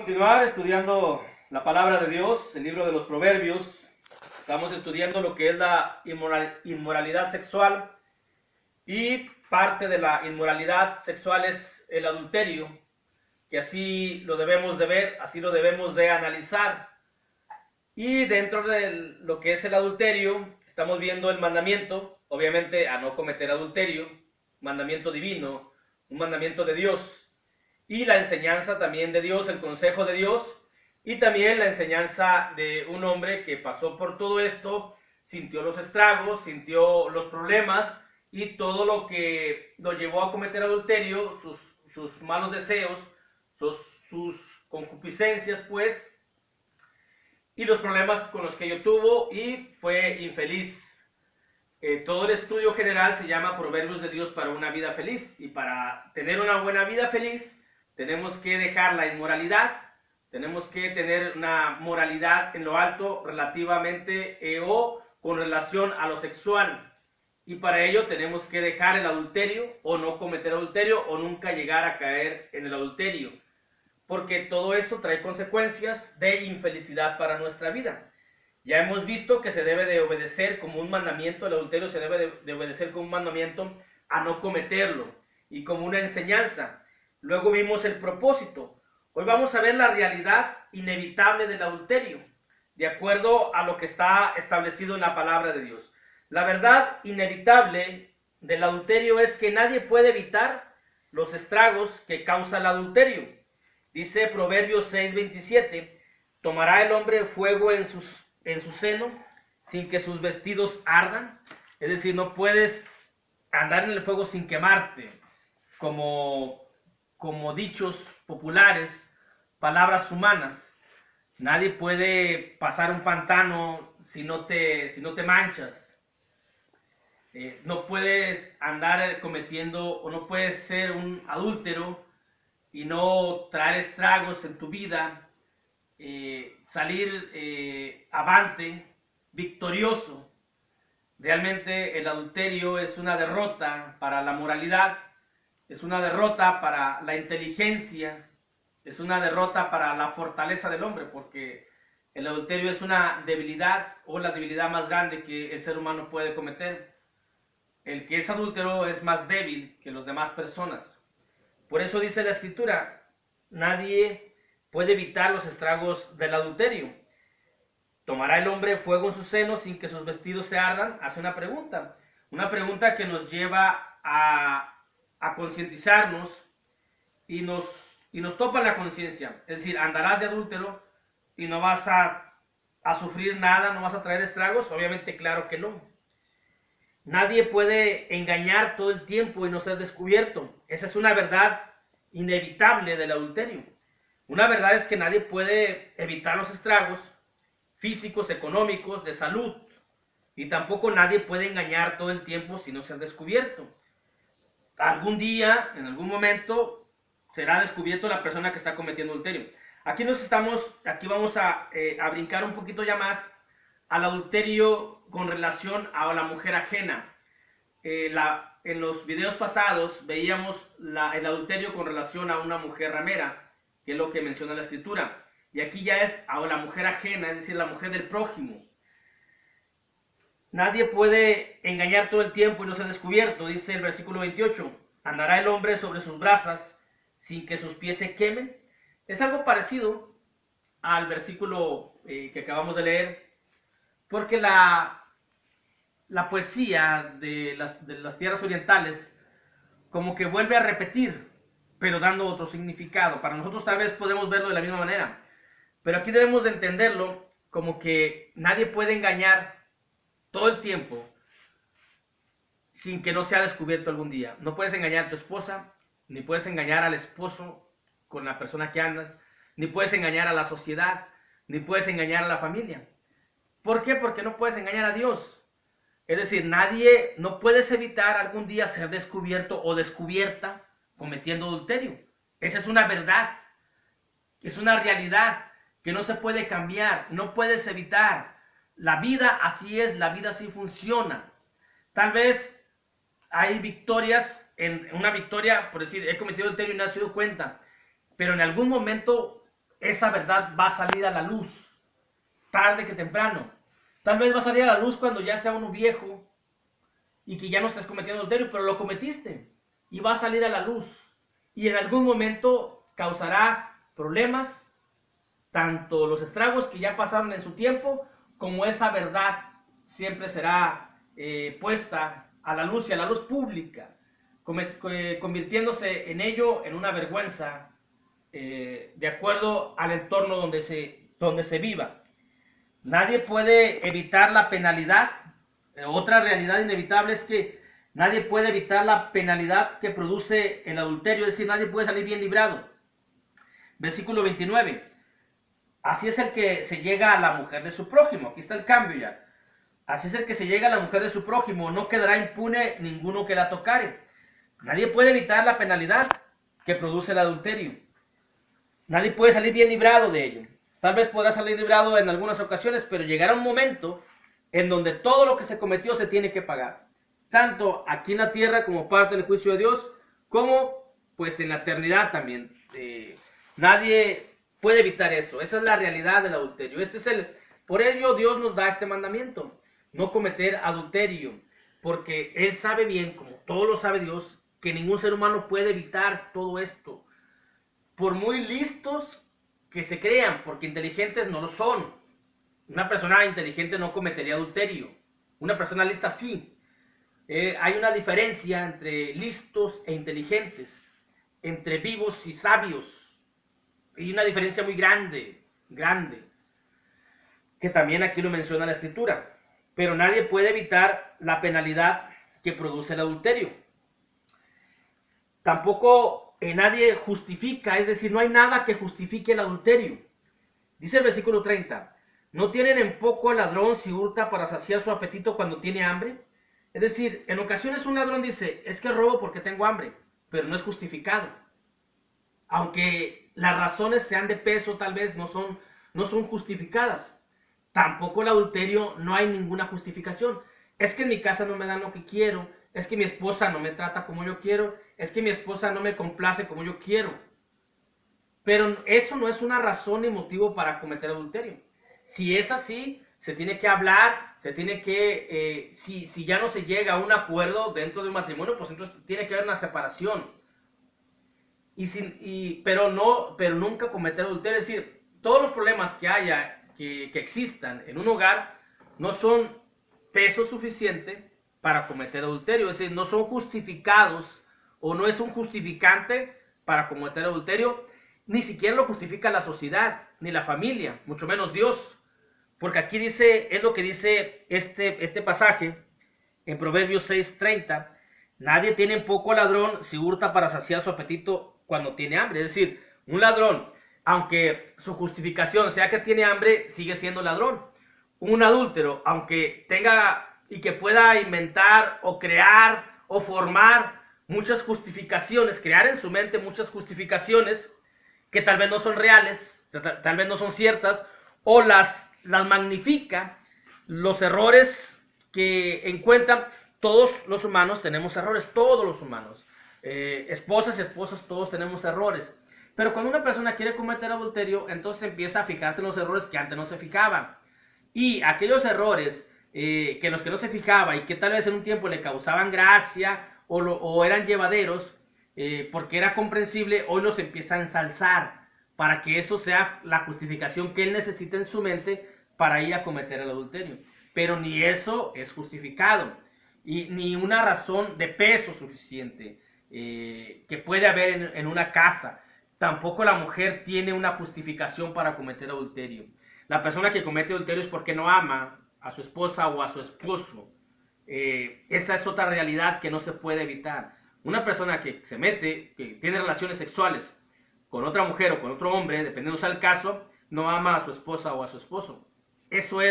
Continuar estudiando la palabra de Dios, el libro de los Proverbios. Estamos estudiando lo que es la inmoralidad sexual, y parte de la inmoralidad sexual es el adulterio, que así lo debemos de ver, así lo debemos de analizar. Y dentro de lo que es el adulterio, estamos viendo el mandamiento, obviamente a no cometer adulterio, mandamiento divino, un mandamiento de Dios, y la enseñanza también de Dios, el consejo de Dios, y también la enseñanza de un hombre que pasó por todo esto, sintió los estragos, sintió los problemas y todo lo que lo llevó a cometer adulterio, sus malos deseos, sus concupiscencias, pues, y los problemas con los que yo tuvo, y fue infeliz. Todo el estudio general se llama Proverbios de Dios para una vida feliz, y para tener una buena vida feliz tenemos que dejar la inmoralidad, tenemos que tener una moralidad en lo alto relativamente o con relación a lo sexual, y para ello tenemos que dejar el adulterio o no cometer adulterio o nunca llegar a caer en el adulterio, porque todo eso trae consecuencias de infelicidad para nuestra vida. Ya hemos visto que se debe de obedecer como un mandamiento, el adulterio se debe de obedecer como un mandamiento a no cometerlo y como una enseñanza. Luego vimos el propósito. Hoy vamos a ver la realidad inevitable del adulterio, de acuerdo a lo que está establecido en la palabra de Dios. La verdad inevitable del adulterio es que nadie puede evitar los estragos que causa el adulterio. Dice Proverbios 6:27, ¿tomará el hombre fuego en su seno sin que sus vestidos ardan? Es decir, no puedes andar en el fuego sin quemarte, como dichos populares, palabras humanas. Nadie puede pasar un pantano si no te manchas. No puedes andar cometiendo, o no puedes ser un adúltero y no traer estragos en tu vida, salir avante, victorioso. Realmente el adulterio es una derrota para la moralidad, es una derrota para la inteligencia, es una derrota para la fortaleza del hombre, porque el adulterio es una debilidad, o la debilidad más grande que el ser humano puede cometer. El que es adúltero es más débil que las demás personas. Por eso dice la Escritura, nadie puede evitar los estragos del adulterio. ¿Tomará el hombre fuego en su seno sin que sus vestidos se ardan? Hace una pregunta que nos lleva a concientizarnos, y nos topa la conciencia. Es decir, ¿andarás de adúltero y no vas a sufrir nada, no vas a traer estragos? Obviamente, claro que no. Nadie puede engañar todo el tiempo y no ser descubierto. Esa es una verdad inevitable del adulterio. Una verdad es que nadie puede evitar los estragos físicos, económicos, de salud. Y tampoco nadie puede engañar todo el tiempo sin no ser descubierto. Algún día, en algún momento, será descubierto la persona que está cometiendo adulterio. Aquí vamos a brincar un poquito ya más al adulterio con relación a la mujer ajena. En los videos pasados veíamos el adulterio con relación a una mujer ramera, que es lo que menciona la Escritura. Y aquí ya es a la mujer ajena, es decir, la mujer del prójimo. Nadie puede engañar todo el tiempo y no ser descubierto, dice el versículo 28. ¿Andará el hombre sobre sus brasas sin que sus pies se quemen? Es algo parecido al versículo que acabamos de leer, porque la poesía de las tierras orientales como que vuelve a repetir, pero dando otro significado. Para nosotros tal vez podemos verlo de la misma manera, pero aquí debemos de entenderlo como que nadie puede engañar todo el tiempo sin que no sea descubierto algún día. No puedes engañar a tu esposa, ni puedes engañar al esposo con la persona que andas, ni puedes engañar a la sociedad, ni puedes engañar a la familia. ¿Por qué? Porque no puedes engañar a Dios. Es decir, no puedes evitar algún día ser descubierto o descubierta cometiendo adulterio. Esa es una verdad, es una realidad que no se puede cambiar, no puedes evitar. La vida así es, la vida así funciona. Tal vez hay victorias, una victoria, por decir, he cometido adulterio y no he sido cuenta, pero en algún momento esa verdad va a salir a la luz, tarde que temprano. Tal vez va a salir a la luz cuando ya sea uno viejo y que ya no estés cometiendo adulterio, pero lo cometiste y va a salir a la luz. Y en algún momento causará problemas, tanto los estragos que ya pasaron en su tiempo, como esa verdad siempre será puesta a la luz y a la luz pública, convirtiéndose en ello en una vergüenza de acuerdo al entorno donde se viva. Nadie puede evitar la penalidad. Otra realidad inevitable es que nadie puede evitar la penalidad que produce el adulterio, es decir, nadie puede salir bien librado. Versículo 29. Así es el que se llega a la mujer de su prójimo. Aquí está el cambio ya. Así es el que se llega a la mujer de su prójimo. No quedará impune ninguno que la tocare. Nadie puede evitar la penalidad que produce el adulterio. Nadie puede salir bien librado de ello. Tal vez podrá salir librado en algunas ocasiones, pero llegará un momento en donde todo lo que se cometió se tiene que pagar. Tanto aquí en la tierra como parte del juicio de Dios, como pues en la eternidad también. Nadie puede evitar eso. Esa es la realidad del adulterio. Por ello Dios nos da este mandamiento: no cometer adulterio, porque Él sabe bien, como todo lo sabe Dios, que ningún ser humano puede evitar todo esto. Por muy listos que se crean, porque inteligentes no lo son. Una persona inteligente no cometería adulterio. Una persona lista sí. Hay una diferencia entre listos e inteligentes, entre vivos y sabios. Hay una diferencia muy grande, que también aquí lo menciona la Escritura. Pero nadie puede evitar la penalidad que produce el adulterio. Tampoco nadie justifica, es decir, no hay nada que justifique el adulterio. Dice el versículo 30, ¿no tienen en poco el ladrón si hurta para saciar su apetito cuando tiene hambre? Es decir, en ocasiones un ladrón dice, es que robo porque tengo hambre, pero no es justificado. Aunque las razones sean de peso, tal vez no son justificadas. Tampoco el adulterio no hay ninguna justificación. Es que en mi casa no me dan lo que quiero, es que mi esposa no me trata como yo quiero, es que mi esposa no me complace como yo quiero. Pero eso no es una razón ni motivo para cometer adulterio. Si es así, se tiene que hablar, se tiene que, si ya no se llega a un acuerdo dentro de un matrimonio, pues entonces tiene que haber una separación. Pero nunca cometer adulterio. Es decir, todos los problemas que haya, que existan en un hogar, no son peso suficiente para cometer adulterio. Es decir, no son justificados o no es un justificante para cometer adulterio. Ni siquiera lo justifica la sociedad, ni la familia, mucho menos Dios. Porque aquí es lo que dice este pasaje en Proverbios 6:30. Nadie tiene en poco ladrón si hurta para saciar su apetito cuando tiene hambre. Es decir, un ladrón, aunque su justificación sea que tiene hambre, sigue siendo ladrón. Un adúltero, aunque tenga y que pueda inventar o crear o formar muchas justificaciones, crear en su mente muchas justificaciones que tal vez no son reales, tal vez no son ciertas, o las magnifica, los errores que encuentran. Todos los humanos tenemos errores, todos los humanos. Esposas y esposos, todos tenemos errores. Pero cuando una persona quiere cometer adulterio, entonces empieza a fijarse en los errores que antes no se fijaban. Y aquellos errores que los que no se fijaba y que tal vez en un tiempo le causaban gracia o eran llevaderos, porque era comprensible, hoy los empieza a ensalzar para que eso sea la justificación que él necesita en su mente para ir a cometer el adulterio. Pero ni eso es justificado, y ni una razón de peso suficiente que puede haber en una casa. Tampoco la mujer tiene una justificación para cometer adulterio. La persona que comete adulterio es porque no ama a su esposa o a su esposo. Esa es otra realidad que no se puede evitar. Una persona que que tiene relaciones sexuales con otra mujer o con otro hombre, dependiendo sea el caso, no ama a su esposa o a su esposo. Esa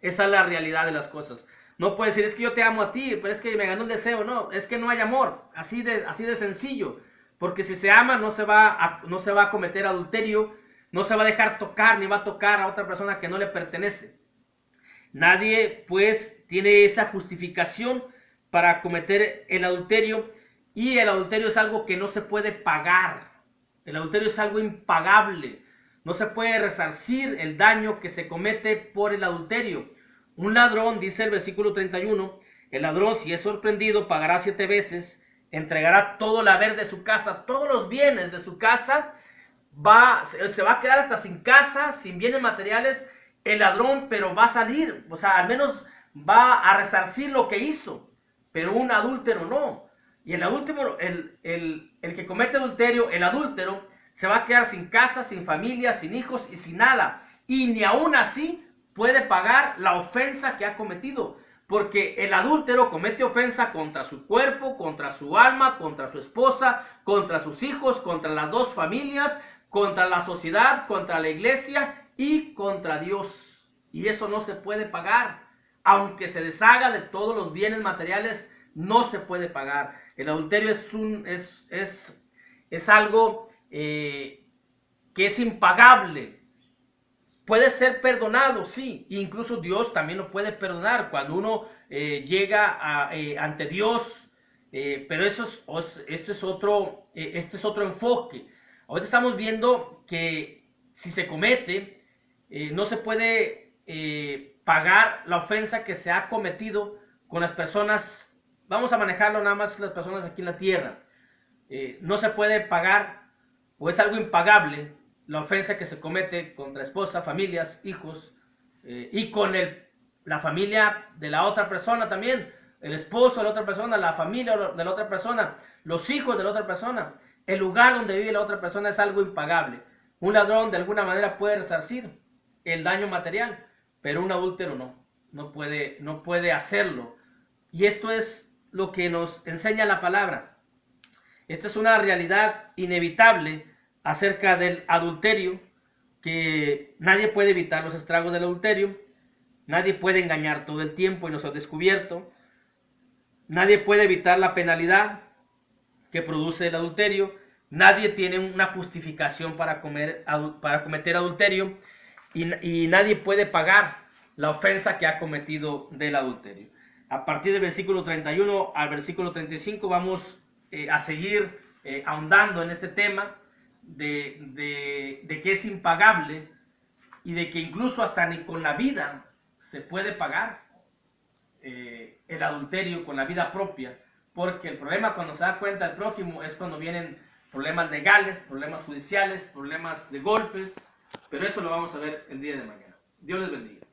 es la realidad de las cosas. No puede decir, es que yo te amo a ti, pero es que me ganó el deseo. No, es que no hay amor. Así de sencillo. Porque si se ama, no se va a cometer adulterio, no se va a dejar tocar, ni va a tocar a otra persona que no le pertenece. Nadie, pues, tiene esa justificación para cometer el adulterio, y el adulterio es algo que no se puede pagar. El adulterio es algo impagable. no se puede resarcir el daño que se comete por el adulterio. Un ladrón, dice el versículo 31, el ladrón, si es sorprendido, pagará 7 veces, entregará todo el haber de su casa, todos los bienes de su casa, se va a quedar hasta sin casa, sin bienes materiales, el ladrón, pero va a salir, o sea, al menos va a resarcir lo que hizo, pero un adúltero no. Y el adúltero, el que comete adulterio, el adúltero, se va a quedar sin casa, sin familia, sin hijos y sin nada. Y ni aún así puede pagar la ofensa que ha cometido. Porque el adúltero comete ofensa contra su cuerpo, contra su alma, contra su esposa, contra sus hijos, contra las dos familias, contra la sociedad, contra la iglesia y contra Dios. Y eso no se puede pagar. Aunque se deshaga de todos los bienes materiales, no se puede pagar. El adulterio es algo que es impagable. Puede ser perdonado, sí, incluso Dios también lo puede perdonar cuando uno llega ante Dios, pero este es otro enfoque. Ahorita estamos viendo que si se comete, no se puede pagar la ofensa que se ha cometido con las personas. Vamos a manejarlo nada más las personas aquí en la tierra. No se puede pagar, o es algo impagable, la ofensa que se comete contra esposa, familias, hijos, y con la familia de la otra persona también, el esposo de la otra persona, la familia de la otra persona, los hijos de la otra persona, el lugar donde vive la otra persona es algo impagable. Un ladrón de alguna manera puede resarcir el daño material, pero un adúltero no puede hacerlo. Y esto es lo que nos enseña la palabra. Esta es una realidad inevitable acerca del adulterio, que nadie puede evitar los estragos del adulterio, nadie puede engañar todo el tiempo y nos ha descubierto, nadie puede evitar la penalidad que produce el adulterio, nadie tiene una justificación para cometer adulterio y nadie puede pagar la ofensa que ha cometido del adulterio. A partir del versículo 31 al versículo 35 vamos a seguir ahondando en este tema de que es impagable y de que incluso hasta ni con la vida se puede pagar el adulterio con la vida propia, porque el problema cuando se da cuenta el prójimo es cuando vienen problemas legales, problemas judiciales, problemas de golpes, pero eso lo vamos a ver el día de mañana. Dios les bendiga.